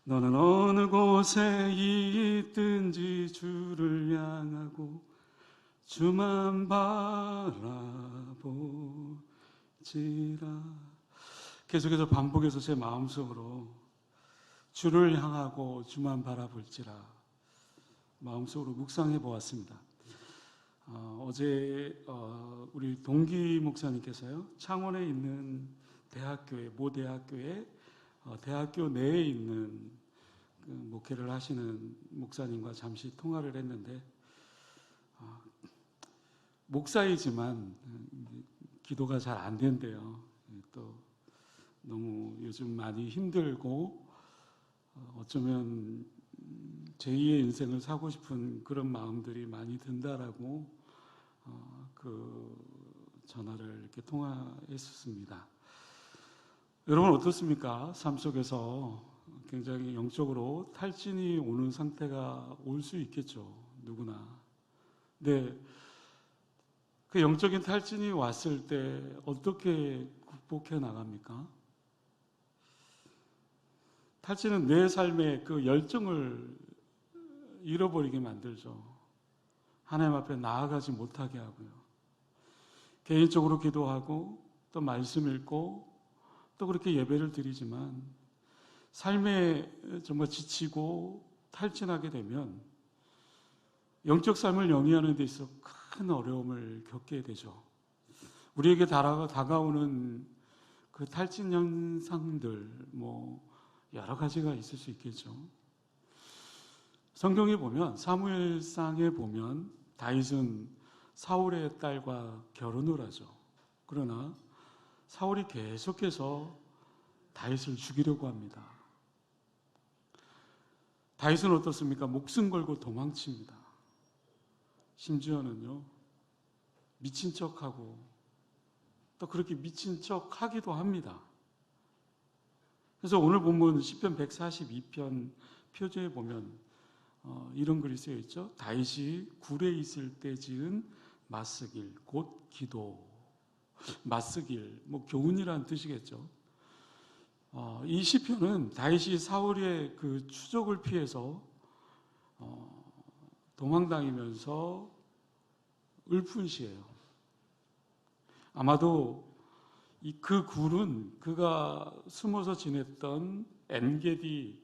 너는 어느 곳에 있든지 주를 향하고 주만 바라보지라. 계속해서 반복해서 제 마음속으로 주를 향하고 주만 바라볼지라 마음속으로 묵상해 보았습니다. 어제 우리 동기 목사님께서요, 창원에 있는 대학교에, 모 대학교에 대학교 내에 있는 그 목회를 하시는 목사님과 잠시 통화를 했는데, 목사이지만 기도가 잘 안 된대요. 또 너무 요즘 많이 힘들고 어쩌면 제2의 인생을 사고 싶은 그런 마음들이 많이 든다라고 그 전화를 이렇게 통화했었습니다. 여러분 어떻습니까? 삶 속에서 굉장히 영적으로 탈진이 오는 상태가 올 수 있겠죠. 누구나. 근데 그 영적인 탈진이 왔을 때 어떻게 극복해 나갑니까? 탈진은 내 삶의 그 열정을 잃어버리게 만들죠. 하나님 앞에 나아가지 못하게 하고요. 개인적으로 기도하고 또 말씀 읽고 또 그렇게 예배를 드리지만 삶에 정말 지치고 탈진하게 되면 영적 삶을 영위하는 데 있어서 큰 어려움을 겪게 되죠. 우리에게 다가오는 그 탈진 현상들 여러 가지가 있을 수 있겠죠. 성경에 보면, 사무엘상에 보면 다윗은 사울의 딸과 결혼을 하죠. 그러나 사울이 계속해서 다윗을 죽이려고 합니다. 다윗은 어떻습니까? 목숨 걸고 도망칩니다. 심지어는요, 미친 척하고 또 그렇게 미친 척하기도 합니다. 그래서 오늘 본문 시편 142편 표제에 보면 이런 글이 쓰여 있죠. 다윗이 굴에 있을 때 지은 맞쓰길, 곧 기도. 맞쓰길, 교훈이라는 뜻이겠죠. 이 시편은 다윗이 사울의 그 추적을 피해서 도망다니면서 읊은 시예요. 아마도 그 굴은 그가 숨어서 지냈던 엔게디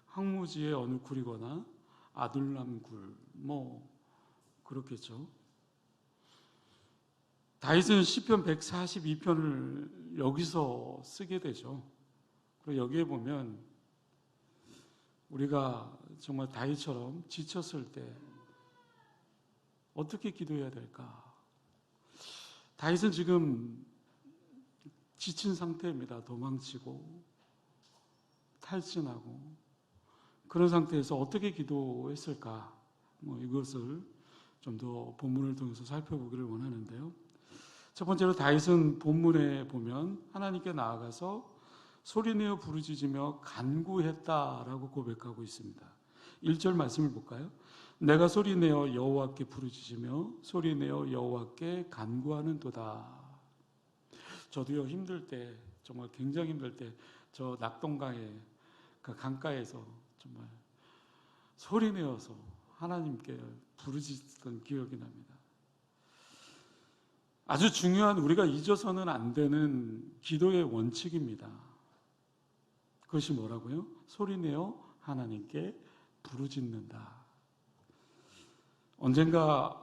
황무지의 어느 굴이거나 아둘람 굴, 그렇겠죠. 다윗은 시편 142편을 여기서 쓰게 되죠. 그리고 여기에 보면 우리가 정말 다윗처럼 지쳤을 때 어떻게 기도해야 될까? 다윗은 지금 지친 상태입니다. 도망치고 탈진하고 그런 상태에서 어떻게 기도했을까? 이것을 좀 더 본문을 통해서 살펴보기를 원하는데요. 첫 번째로 다윗은 본문에 보면 하나님께 나아가서 소리내어 부르짖으며 간구했다라고 고백하고 있습니다. 1절 말씀을 볼까요? 내가 소리내어 여호와께 부르짖으며 소리내어 여호와께 간구하는도다. 저도요, 힘들 때, 정말 굉장히 힘들 때 저 낙동강에 그 강가에서 정말 소리내어서 하나님께 부르짖던 기억이 납니다. 아주 중요한, 우리가 잊어서는 안 되는 기도의 원칙입니다. 그것이 뭐라고요? 소리내어 하나님께 부르짖는다. 언젠가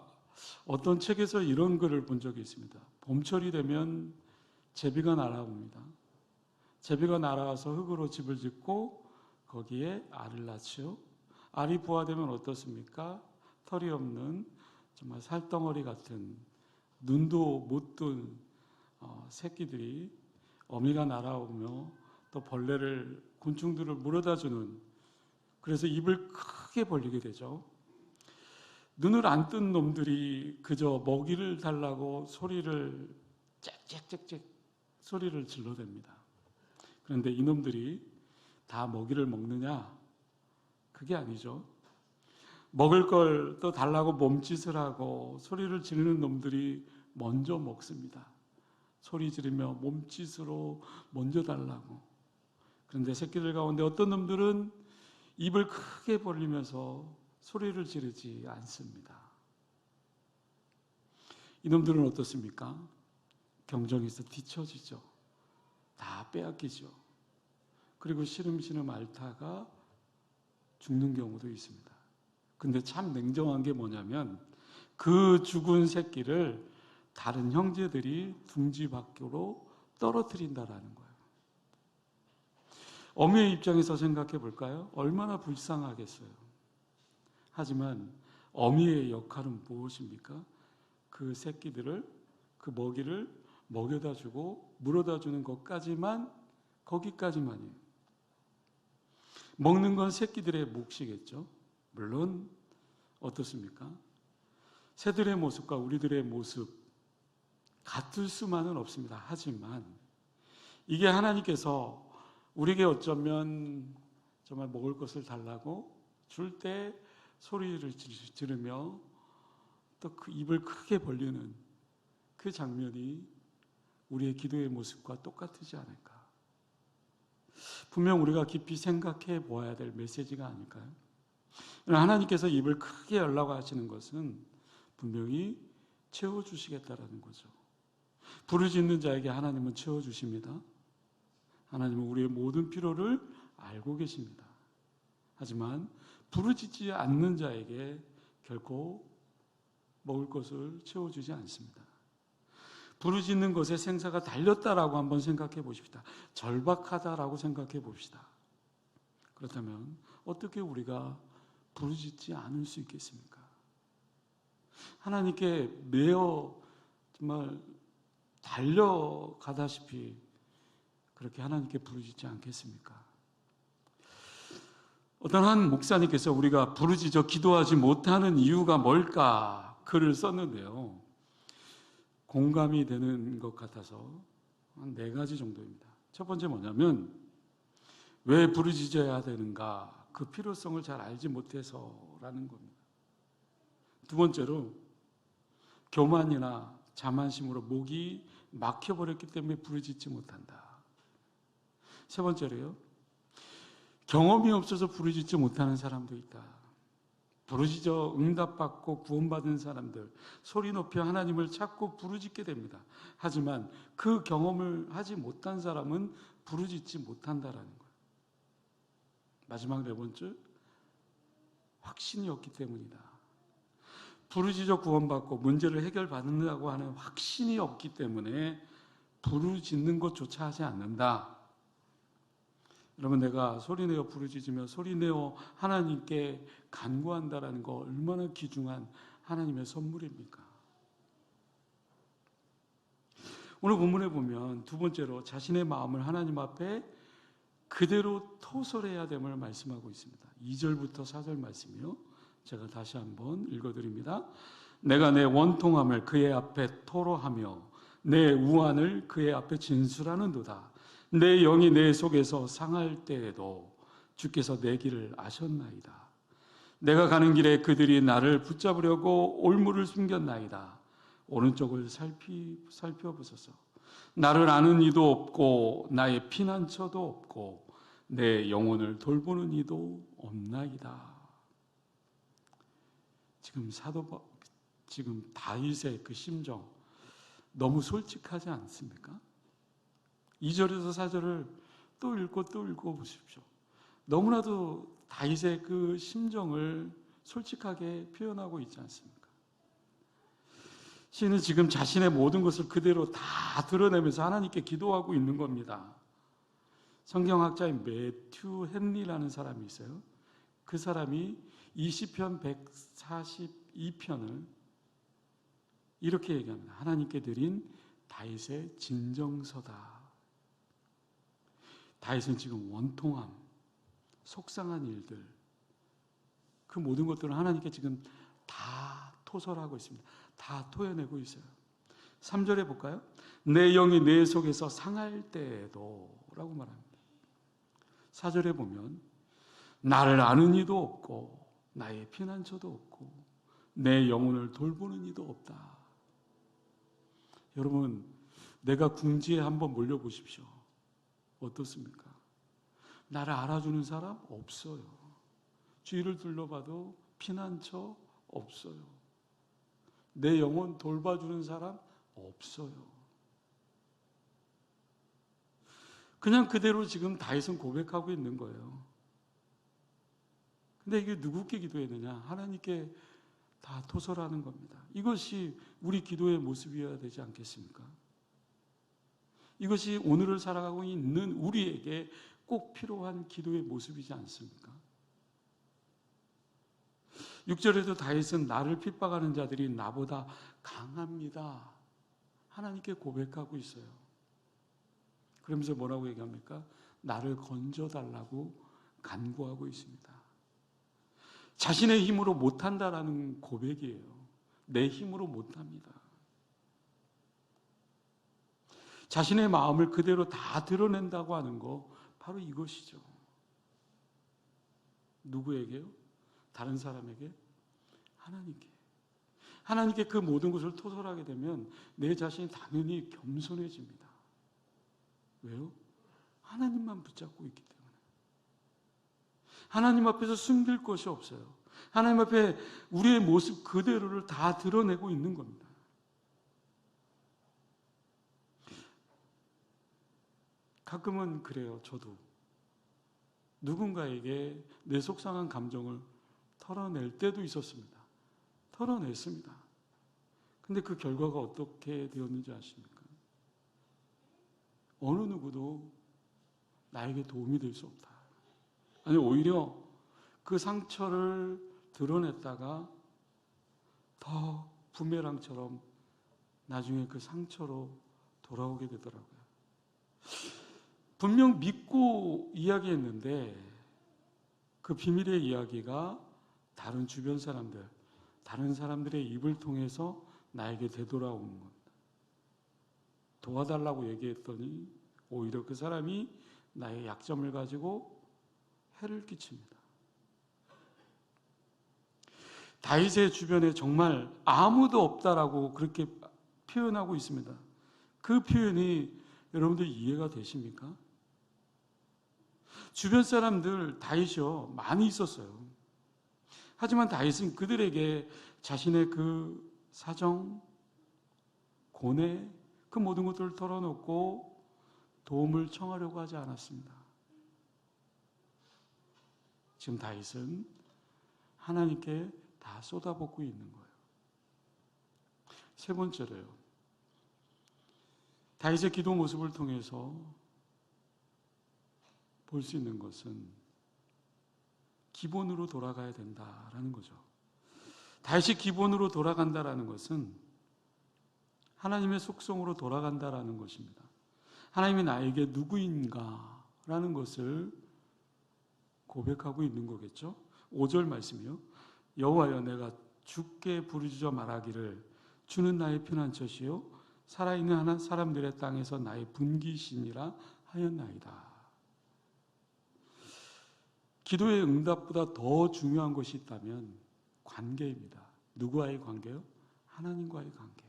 어떤 책에서 이런 글을 본 적이 있습니다. 봄철이 되면 제비가 날아옵니다. 제비가 날아와서 흙으로 집을 짓고 거기에 알을 낳지요. 알이 부화되면 어떻습니까? 털이 없는 정말 살덩어리 같은 눈도 못 뜬 새끼들이 어미가 날아오며 또 벌레를, 곤충들을 물어다주는, 그래서 입을 크게 벌리게 되죠. 눈을 안 뜬 놈들이 그저 먹이를 달라고 소리를 짹짹짹짹 소리를 질러댑니다. 그런데 이놈들이 다 먹이를 먹느냐? 그게 아니죠. 먹을 걸 또 달라고 몸짓을 하고 소리를 지르는 놈들이 먼저 먹습니다. 소리 지르며 몸짓으로 먼저 달라고. 그런데 새끼들 가운데 어떤 놈들은 입을 크게 벌리면서 소리를 지르지 않습니다. 이놈들은 어떻습니까? 경정에서 뒤처지죠. 다 빼앗기죠. 그리고 시름시름 앓다가 죽는 경우도 있습니다. 근데 참 냉정한 게 뭐냐면 그 죽은 새끼를 다른 형제들이 둥지 밖으로 떨어뜨린다라는 거예요. 어미의 입장에서 생각해 볼까요? 얼마나 불쌍하겠어요. 하지만 어미의 역할은 무엇입니까? 그 새끼들을, 그 먹이를 먹여다 주고 물어다 주는 것까지만, 거기까지만이에요. 먹는 건 새끼들의 몫이겠죠. 물론 어떻습니까? 새들의 모습과 우리들의 모습 같을 수만은 없습니다. 하지만 이게 하나님께서 우리에게 어쩌면 정말 먹을 것을 달라고 줄 때 소리를 지르며 또 그 입을 크게 벌리는 그 장면이 우리의 기도의 모습과 똑같지 않을까. 분명 우리가 깊이 생각해 보아야 될 메시지가 아닐까요? 하나님께서 입을 크게 열라고 하시는 것은 분명히 채워주시겠다라는 거죠. 부르짖는 자에게 하나님은 채워주십니다. 하나님은 우리의 모든 필요를 알고 계십니다. 하지만 부르짖지 않는 자에게 결코 먹을 것을 채워주지 않습니다. 부르짖는 것에 생사가 달렸다라고 한번 생각해 보십시다. 절박하다라고 생각해 봅시다. 그렇다면 어떻게 우리가 부르짖지 않을 수 있겠습니까? 하나님께 매어 정말 달려가다시피 그렇게 하나님께 부르짖지 않겠습니까? 어떤 한 목사님께서 우리가 부르짖어 기도하지 못하는 이유가 뭘까 글을 썼는데요. 공감이 되는 것 같아서 한 4가지 정도입니다. 첫 번째 뭐냐면 왜 부르짖어야 되는가, 그 필요성을 잘 알지 못해서라는 겁니다. 두 번째로 교만이나 자만심으로 목이 막혀버렸기 때문에 부르짖지 못한다. 세 번째로요, 경험이 없어서 부르짖지 못하는 사람도 있다. 부르짖어 응답받고 구원받은 사람들, 소리 높여 하나님을 찾고 부르짖게 됩니다. 하지만 그 경험을 하지 못한 사람은 부르짖지 못한다라는 거예요. 마지막 4번째, 확신이 없기 때문이다. 부르짖어 구원받고 문제를 해결받는다고 하는 확신이 없기 때문에 부르짖는 것조차 하지 않는다. 여러분, 내가 소리내어 부르짖으며 소리내어 하나님께 간구한다라는 거 얼마나 귀중한 하나님의 선물입니까? 오늘 본문에 보면 두 번째로 자신의 마음을 하나님 앞에 그대로 토설해야 됨을 말씀하고 있습니다. 2절부터 4절 말씀이요. 제가 다시 한번 읽어드립니다. 내가 내 원통함을 그의 앞에 토로하며 내 우환을 그의 앞에 진술하는도다. 내 영이 내 속에서 상할 때에도 주께서 내 길을 아셨나이다. 내가 가는 길에 그들이 나를 붙잡으려고 올무를 숨겼나이다. 오른쪽을 살펴보소서. 나를 아는 이도 없고 나의 피난처도 없고 내 영혼을 돌보는 이도 없나이다. 지금 다윗의 그 심정 너무 솔직하지 않습니까? 2절에서 4절을 또 읽고 보십시오. 너무나도 다윗의 그 심정을 솔직하게 표현하고 있지 않습니까? 시인은 지금 자신의 모든 것을 그대로 다 드러내면서 하나님께 기도하고 있는 겁니다. 성경학자인 매튜 헨리라는 사람이 있어요. 그 사람이 20편 142편을 이렇게 얘기합니다. 하나님께 드린 다윗의 진정서다. 다윗은 지금 원통함, 속상한 일들, 그 모든 것들을 하나님께 지금 다 토설하고 있습니다. 다 토해내고 있어요. 3절에 볼까요? 내 영이 내 속에서 상할 때에도 라고 말합니다. 4절에 보면 나를 아는 이도 없고 나의 피난처도 없고 내 영혼을 돌보는 이도 없다. 여러분, 내가 궁지에 한번 몰려보십시오. 어떻습니까? 나를 알아주는 사람 없어요. 주위를 둘러봐도 피난처 없어요. 내 영혼 돌봐주는 사람 없어요. 그냥 그대로 지금 다윗은 고백하고 있는 거예요. 근데 이게 누구께 기도했느냐? 하나님께 다 토설하는 겁니다. 이것이 우리 기도의 모습이어야 되지 않겠습니까? 이것이 오늘을 살아가고 있는 우리에게 꼭 필요한 기도의 모습이지 않습니까? 6절에도 다윗은 나를 핍박하는 자들이 나보다 강합니다. 하나님께 고백하고 있어요. 그러면서 뭐라고 얘기합니까? 나를 건져달라고 간구하고 있습니다. 자신의 힘으로 못한다라는 고백이에요. 내 힘으로 못합니다. 자신의 마음을 그대로 다 드러낸다고 하는 거 바로 이것이죠. 누구에게요? 다른 사람에게? 하나님께. 하나님께 그 모든 것을 토설하게 되면 내 자신이 당연히 겸손해집니다. 왜요? 하나님만 붙잡고 있기 때문에. 하나님 앞에서 숨길 것이 없어요. 하나님 앞에 우리의 모습 그대로를 다 드러내고 있는 겁니다. 가끔은 그래요. 저도 누군가에게 내 속상한 감정을 털어낼 때도 있었습니다. 털어냈습니다. 근데 그 결과가 어떻게 되었는지 아십니까? 어느 누구도 나에게 도움이 될 수 없다. 아니, 오히려 그 상처를 드러냈다가 더 부메랑처럼 나중에 그 상처로 돌아오게 되더라고요. 분명 믿고 이야기했는데 그 비밀의 이야기가 다른 주변 사람들, 다른 사람들의 입을 통해서 나에게 되돌아오는 겁니다. 도와달라고 얘기했더니 오히려 그 사람이 나의 약점을 가지고 해를 끼칩니다. 다윗의 주변에 정말 아무도 없다라고 그렇게 표현하고 있습니다. 그 표현이 여러분들 이해가 되십니까? 주변 사람들 다윗이요 많이 있었어요. 하지만 다윗은 그들에게 자신의 그 사정, 고뇌, 그 모든 것들을 털어놓고 도움을 청하려고 하지 않았습니다. 지금 다윗은 하나님께 다 쏟아붓고 있는 거예요. 세 번째로요. 다윗의 기도 모습을 통해서 볼 수 있는 것은 기본으로 돌아가야 된다라는 거죠. 다윗이 기본으로 돌아간다라는 것은 하나님의 속성으로 돌아간다라는 것입니다. 하나님이 나에게 누구인가라는 것을 고백하고 있는 거겠죠. 5절 말씀이요. 여호와여 내가 주께 부르짖어 말하기를 주는 나의 피난처시요 살아있는 사람들의 땅에서 나의 분기심이라 하였나이다. 기도의 응답보다 더 중요한 것이 있다면 관계입니다. 누구와의 관계요? 하나님과의 관계.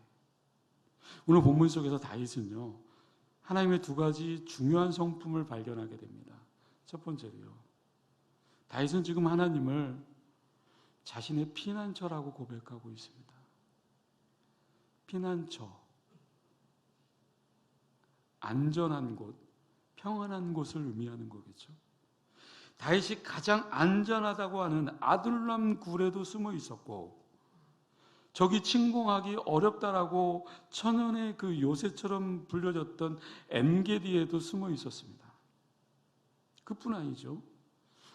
오늘 본문 속에서 다윗은요 하나님의 두 가지 중요한 성품을 발견하게 됩니다. 첫 번째로요, 다윗은 지금 하나님을 자신의 피난처라고 고백하고 있습니다. 피난처, 안전한 곳, 평안한 곳을 의미하는 거겠죠. 다윗이 가장 안전하다고 하는 아둘람 굴에도 숨어 있었고 적이 침공하기 어렵다라고 천연의 그 요새처럼 불려졌던 엔게디에도 숨어 있었습니다. 그뿐 아니죠.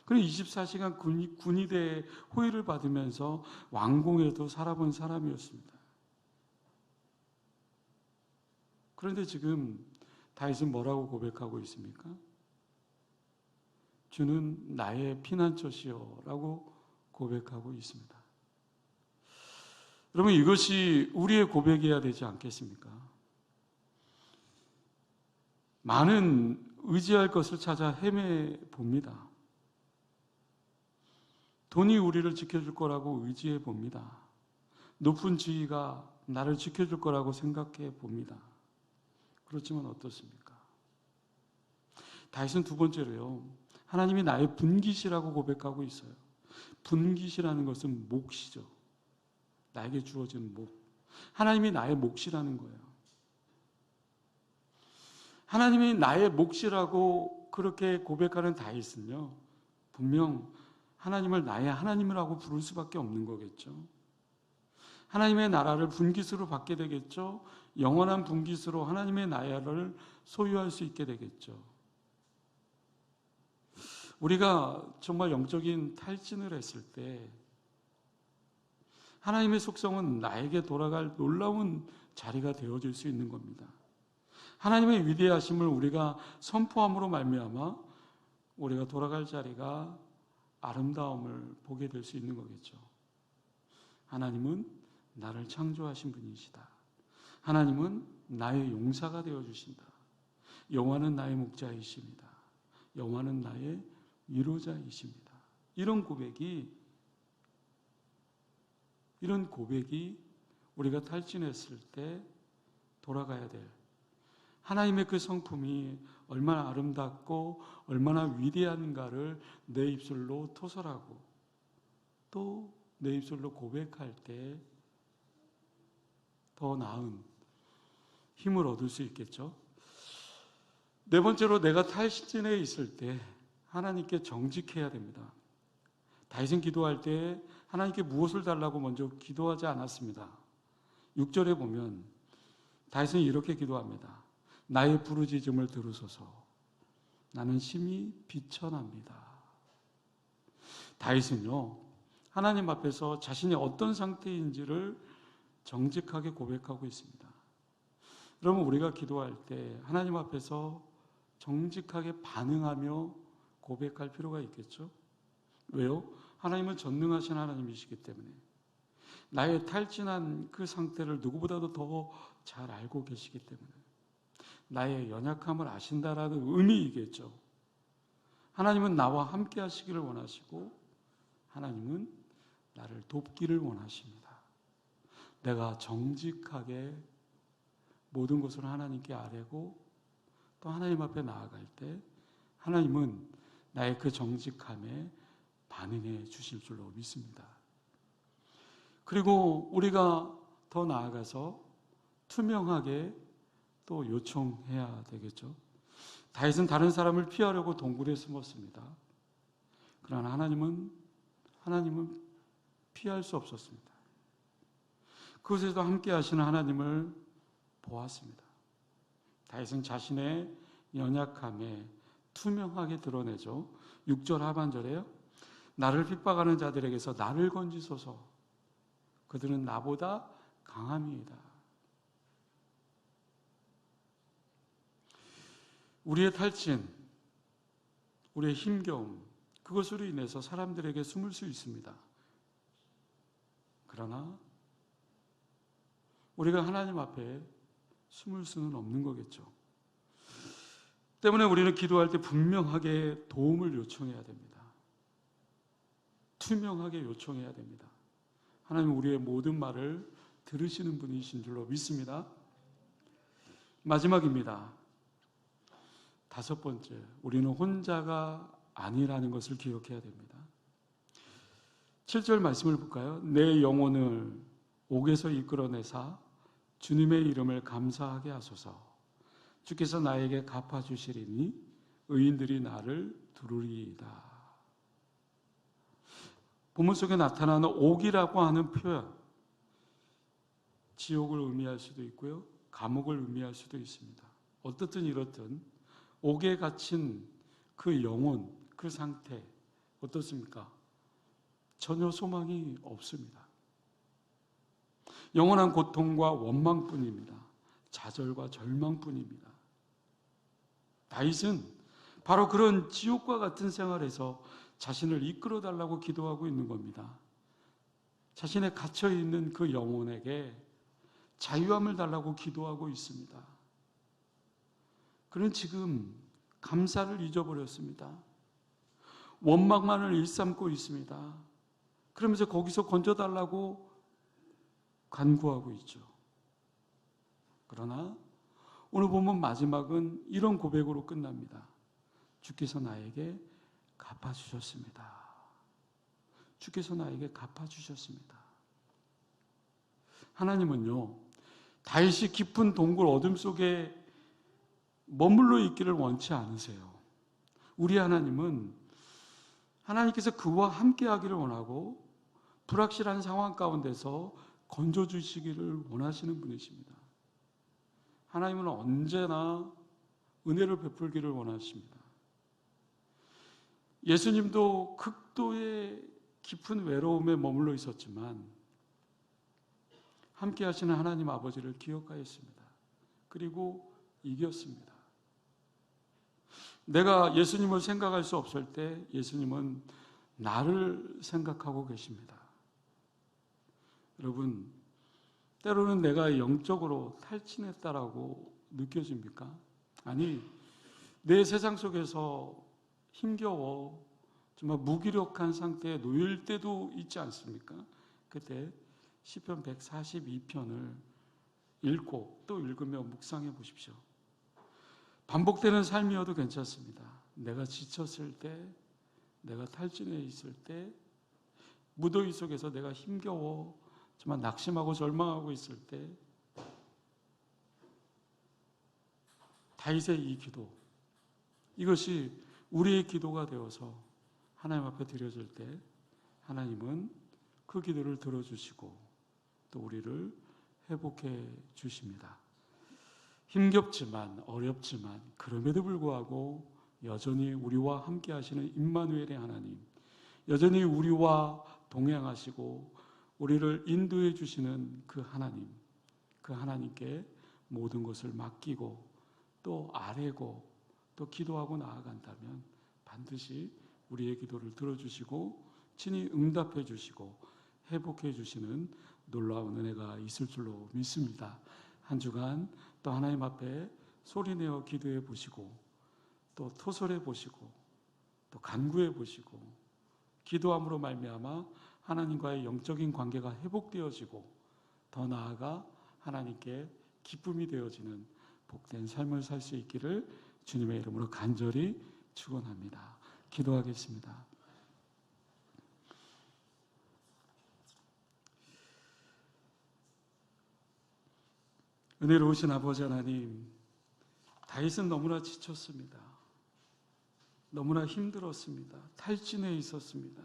그리고 24시간 군의대의 호위를 받으면서 왕궁에도 살아본 사람이었습니다. 그런데 지금 다윗은 뭐라고 고백하고 있습니까? 주는 나의 피난처시요 라고 고백하고 있습니다. 여러분, 이것이 우리의 고백이어야 되지 않겠습니까? 많은 의지할 것을 찾아 헤매봅니다. 돈이 우리를 지켜줄 거라고 의지해 봅니다. 높은 지위가 나를 지켜줄 거라고 생각해 봅니다. 그렇지만 어떻습니까? 다윗은 두 번째로요, 하나님이 나의 분기시라고 고백하고 있어요. 분깃이라는 것은 몫이죠. 나에게 주어진 몫. 하나님이 나의 몫이라는 거예요. 하나님이 나의 몫이라고 그렇게 고백하는 다윗은요, 분명 하나님을 나의 하나님이라고 부를 수밖에 없는 거겠죠. 하나님의 나라를 분깃으로 받게 되겠죠. 영원한 분깃으로 하나님의 나라를 소유할 수 있게 되겠죠. 우리가 정말 영적인 탈진을 했을 때 하나님의 속성은 나에게 돌아갈 놀라운 자리가 되어질 수 있는 겁니다. 하나님의 위대하심을 우리가 선포함으로 말미암아 우리가 돌아갈 자리가 아름다움을 보게 될 수 있는 거겠죠. 하나님은 나를 창조하신 분이시다. 하나님은 나의 용사가 되어주신다. 여호와는 나의 목자이십니다. 여호와는 나의 위로자이십니다. 이런 고백이 우리가 탈진했을 때 돌아가야 될 하나님의 그 성품이 얼마나 아름답고 얼마나 위대한가를 내 입술로 토설하고 또 내 입술로 고백할 때 더 나은 힘을 얻을 수 있겠죠. 네 번째로, 내가 탈진해 있을 때 하나님께 정직해야 됩니다. 다윗은 기도할 때 하나님께 무엇을 달라고 먼저 기도하지 않았습니다. 6절에 보면 다윗은 이렇게 기도합니다. 나의 부르짖음을 들으소서. 나는 심히 비천합니다. 다윗은요, 하나님 앞에서 자신이 어떤 상태인지를 정직하게 고백하고 있습니다. 여러분, 우리가 기도할 때 하나님 앞에서 정직하게 반응하며 고백할 필요가 있겠죠? 왜요? 하나님은 전능하신 하나님이시기 때문에 나의 탈진한 그 상태를 누구보다도 더 잘 알고 계시기 때문에 나의 연약함을 아신다라는 의미이겠죠. 하나님은 나와 함께 하시기를 원하시고 하나님은 나를 돕기를 원하십니다. 내가 정직하게 모든 것을 하나님께 아뢰고 또 하나님 앞에 나아갈 때 하나님은 나의 그 정직함에 반응해 주실 줄로 믿습니다. 그리고 우리가 더 나아가서 투명하게 또 요청해야 되겠죠. 다윗은 다른 사람을 피하려고 동굴에 숨었습니다. 그러나 하나님은 피할 수 없었습니다. 그곳에서 함께 하시는 하나님을 보았습니다. 다윗은 자신의 연약함에 투명하게 드러내죠. 6절 하반절에요. 나를 핍박하는 자들에게서 나를 건지소서. 그들은 나보다 강함이다. 우리의 탈진, 우리의 힘겨움, 그것으로 인해서 사람들에게 숨을 수 있습니다. 그러나 우리가 하나님 앞에 숨을 수는 없는 거겠죠. 때문에 우리는 기도할 때 분명하게 도움을 요청해야 됩니다. 투명하게 요청해야 됩니다. 하나님 우리의 모든 말을 들으시는 분이신 줄로 믿습니다. 마지막입니다. 5번째, 우리는 혼자가 아니라는 것을 기억해야 됩니다. 7절 말씀을 볼까요? 내 영혼을 옥에서 이끌어내사 주님의 이름을 감사하게 하소서. 주께서 나에게 갚아주시리니 의인들이 나를 두루리이다. 본문 속에 나타나는 옥이라고 하는 표현, 지옥을 의미할 수도 있고요, 감옥을 의미할 수도 있습니다. 어떻든 이렇든 옥에 갇힌 그 영혼, 그 상태 어떻습니까? 전혀 소망이 없습니다. 영원한 고통과 원망뿐입니다. 좌절과 절망뿐입니다. 다윗은 바로 그런 지옥과 같은 생활에서 자신을 이끌어 달라고 기도하고 있는 겁니다. 자신의 갇혀 있는 그 영혼에게 자유함을 달라고 기도하고 있습니다. 그는 지금 감사를 잊어버렸습니다. 원망만을 일삼고 있습니다. 그러면서 거기서 건져달라고 간구하고 있죠. 그러나 오늘 본문 마지막은 이런 고백으로 끝납니다. 주께서 나에게 갚아주셨습니다. 주께서 나에게 갚아주셨습니다. 하나님은요, 다윗이 깊은 동굴 어둠 속에 머물러 있기를 원치 않으세요. 우리 하나님은 하나님께서 그와 함께 하기를 원하고 불확실한 상황 가운데서 건져주시기를 원하시는 분이십니다. 하나님은 언제나 은혜를 베풀기를 원하십니다. 예수님도 극도의 깊은 외로움에 머물러 있었지만 함께 하시는 하나님 아버지를 기억하였습니다. 그리고 이겼습니다. 내가 예수님을 생각할 수 없을 때 예수님은 나를 생각하고 계십니다. 여러분, 때로는 내가 영적으로 탈진했다라고 느껴집니까? 아니, 내 세상 속에서 힘겨워 정말 무기력한 상태에 놓일 때도 있지 않습니까? 그때 시편 142편을 읽고 또 읽으며 묵상해 보십시오. 반복되는 삶이어도 괜찮습니다. 내가 지쳤을 때, 내가 탈진해 있을 때, 무더위 속에서 내가 힘겨워 정말 낙심하고 절망하고 있을 때, 다윗의 이 기도, 이것이 우리의 기도가 되어서 하나님 앞에 드려질 때 하나님은 그 기도를 들어주시고 또 우리를 회복해 주십니다. 힘겹지만 어렵지만 그럼에도 불구하고 여전히 우리와 함께 하시는 임마누엘의 하나님, 여전히 우리와 동행하시고 우리를 인도해 주시는 그 하나님, 그 하나님께 모든 것을 맡기고 또 아뢰고 또 기도하고 나아간다면 반드시 우리의 기도를 들어주시고 친히 응답해 주시고 회복해 주시는 놀라운 은혜가 있을 줄로 믿습니다. 한 주간 또 하나님 앞에 소리내어 기도해 보시고 또 토설해 보시고 또 간구해 보시고 기도함으로 말미암아 하나님과의 영적인 관계가 회복되어지고 더 나아가 하나님께 기쁨이 되어지는 복된 삶을 살 수 있기를 주님의 이름으로 간절히 축원합니다. 기도하겠습니다. 은혜로우신 아버지 하나님, 다윗은 너무나 지쳤습니다. 너무나 힘들었습니다. 탈진해 있었습니다.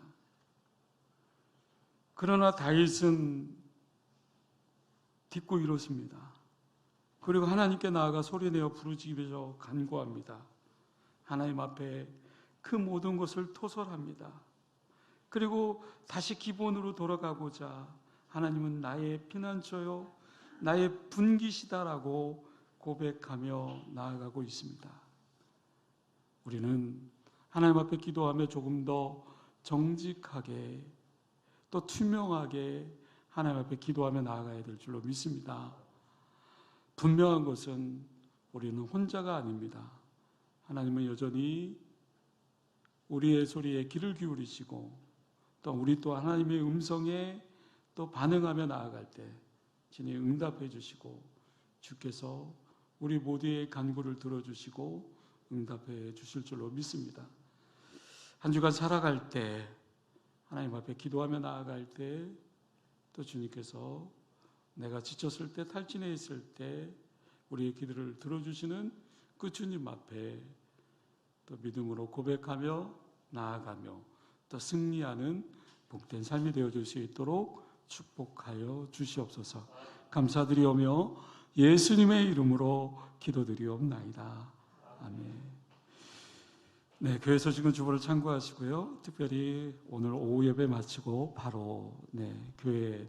그러나 다윗은 딛고 일었습니다. 그리고 하나님께 나아가 소리내어 부르짖으며 간구합니다. 하나님 앞에 그 모든 것을 토설합니다. 그리고 다시 기본으로 돌아가고자 하나님은 나의 피난처요 나의 분기시다라고 고백하며 나아가고 있습니다. 우리는 하나님 앞에 기도하며 조금 더 정직하게 또 투명하게 하나님 앞에 기도하며 나아가야 될 줄로 믿습니다. 분명한 것은 우리는 혼자가 아닙니다. 하나님은 여전히 우리의 소리에 귀를 기울이시고 또 우리 또 하나님의 음성에 또 반응하며 나아갈 때 진히 응답해 주시고 주께서 우리 모두의 간구를 들어주시고 응답해 주실 줄로 믿습니다. 한 주간 살아갈 때 하나님 앞에 기도하며 나아갈 때 또 주님께서 내가 지쳤을 때 탈진해 있을 때 우리의 기도를 들어주시는 그 주님 앞에 또 믿음으로 고백하며 나아가며 또 승리하는 복된 삶이 되어줄 수 있도록 축복하여 주시옵소서. 감사드리오며 예수님의 이름으로 기도드리옵나이다. 아멘. 네, 교회에서 지금 주보를 참고하시고요. 특별히 오늘 오후 예배 마치고 바로 교회